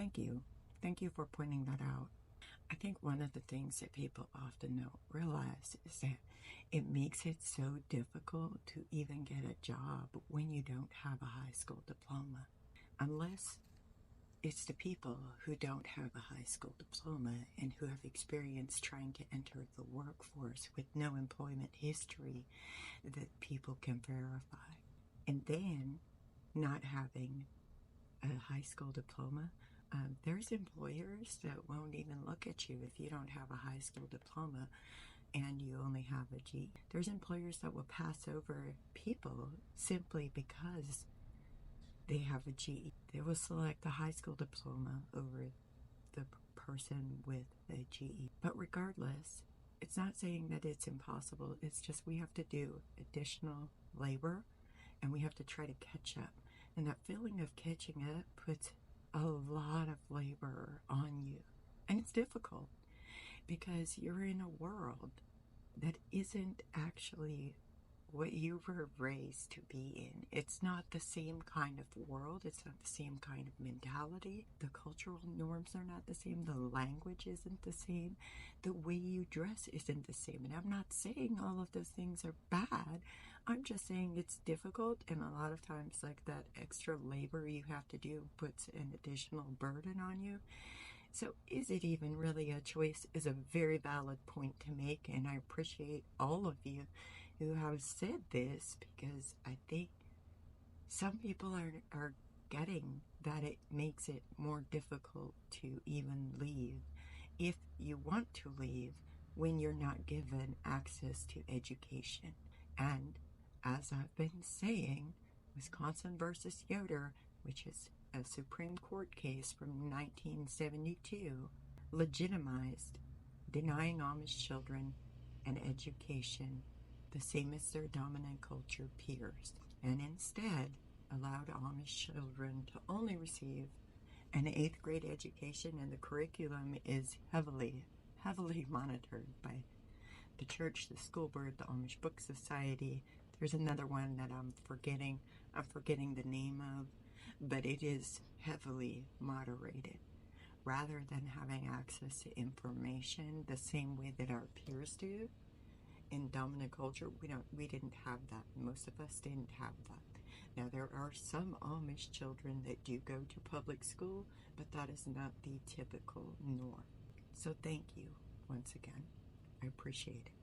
thank you. Thank you for pointing that out. I think one of the things that people often don't realize is that it makes it so difficult to even get a job when you don't have a high school diploma. Unless it's the people who don't have a high school diploma and who have experience trying to enter the workforce with no employment history that people can verify. And then not having a high school diploma, there's employers that won't even look at you if you don't have a high school diploma and you only have a G. There's employers that will pass over people simply because they have a G. They will select the high school diploma over the person with a GE. But regardless, it's not saying that it's impossible. It's just we have to do additional labor and we have to try to catch up. And that feeling of catching up puts a lot of labor on you. And it's difficult because you're in a world that isn't actually what you were raised to be in. It's not the same kind of world. It's not the same kind of mentality. The cultural norms are not the same. The language isn't the same. The way you dress isn't the same. And I'm not saying all of those things are bad. I'm just saying it's difficult, and a lot of times like that extra labor you have to do puts an additional burden on you. So is it even really a choice is a very valid point to make, and I appreciate all of you who have said this, because I think some people are getting that it makes it more difficult to even leave if you want to leave when you're not given access to education. And as I've been saying, Wisconsin versus Yoder, which is a Supreme Court case from 1972, legitimized denying Amish children an education the same as their dominant culture peers, and instead allowed Amish children to only receive an 8th grade education, and the curriculum is heavily monitored by the church, the school board, the Amish Book Society. There's another one that I'm forgetting the name of, but it is heavily moderated. Rather than having access to information the same way that our peers do in dominant culture, we didn't have that. Most of us didn't have that. Now there are some Amish children that do go to public school, but that is not the typical norm. So thank you once again. I appreciate it.